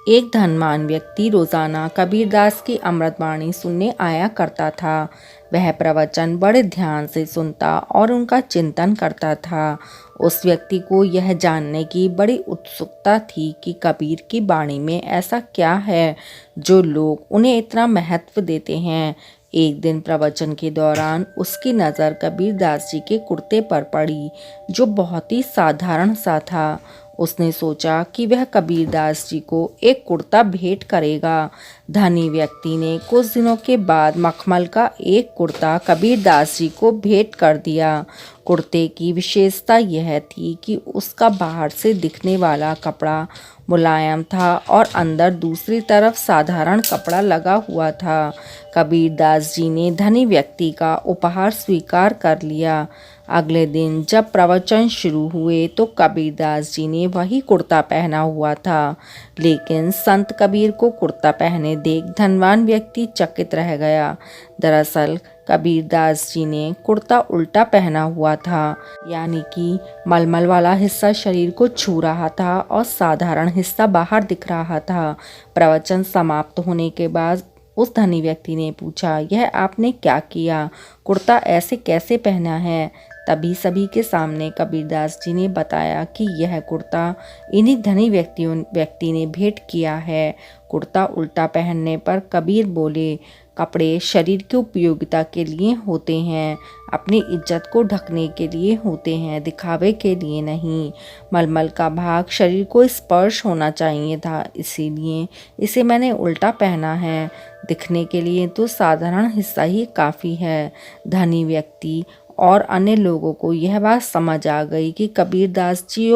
एक धनवान व्यक्ति रोजाना कबीरदास की अमृतवाणी सुनने आया करता था। वह प्रवचन बड़े ध्यान से सुनता और उनका चिंतन करता था। उस व्यक्ति को यह जानने की बड़ी उत्सुकता थी कि कबीर की वाणी में ऐसा क्या है जो लोग उन्हें इतना महत्व देते हैं। एक दिन प्रवचन के दौरान उसकी नज़र कबीरदास जी के कुर्ते पर पड़ी, जो बहुत ही साधारण सा था। उसने सोचा कि वह कबीरदास जी को एक कुर्ता भेंट करेगा। धनी व्यक्ति ने कुछ दिनों के बाद मखमल का एक कुर्ता कबीरदास जी को भेंट कर दिया। कुर्ते की विशेषता यह थी कि उसका बाहर से दिखने वाला कपड़ा मुलायम था और अंदर दूसरी तरफ साधारण कपड़ा लगा हुआ था। कबीरदास जी ने धनी व्यक्ति का उपहार स्वीकार कर लिया। अगले दिन जब प्रवचन शुरू हुए तो कबीरदास जी ने वही कुर्ता पहना हुआ था, लेकिन संत कबीर को कुर्ता पहने देख धनवान व्यक्ति चकित रह गया। दरअसल कबीरदास जी ने कुर्ता उल्टा पहना हुआ था, यानी कि मलमल वाला हिस्सा शरीर को छू रहा था और साधारण हिस्सा बाहर दिख रहा था। प्रवचन समाप्त होने के बाद उस धनी व्यक्ति ने पूछा, यह आपने क्या किया? कुर्ता ऐसे कैसे पहना है? तभी सभी के सामने कबीरदास जी ने बताया कि यह कुर्ता इन्हीं धनी व्यक्ति ने भेंट किया है। कुर्ता उल्टा पहनने पर कबीर बोले, कपड़े शरीर की उपयोगिता के लिए होते हैं, अपनी इज्जत को ढकने के लिए होते हैं, दिखावे के लिए नहीं। मलमल का भाग शरीर को स्पर्श होना चाहिए था, इसीलिए इसे मैंने उल्टा पहना है। दिखने के लिए तो साधारण हिस्सा ही काफ़ी है। धनी व्यक्ति और अन्य लोगों को यह बात समझ आ गई कि कबीरदास जी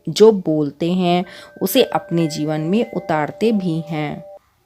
जो बोलते हैं उसे अपने जीवन में उतारते भी हैं।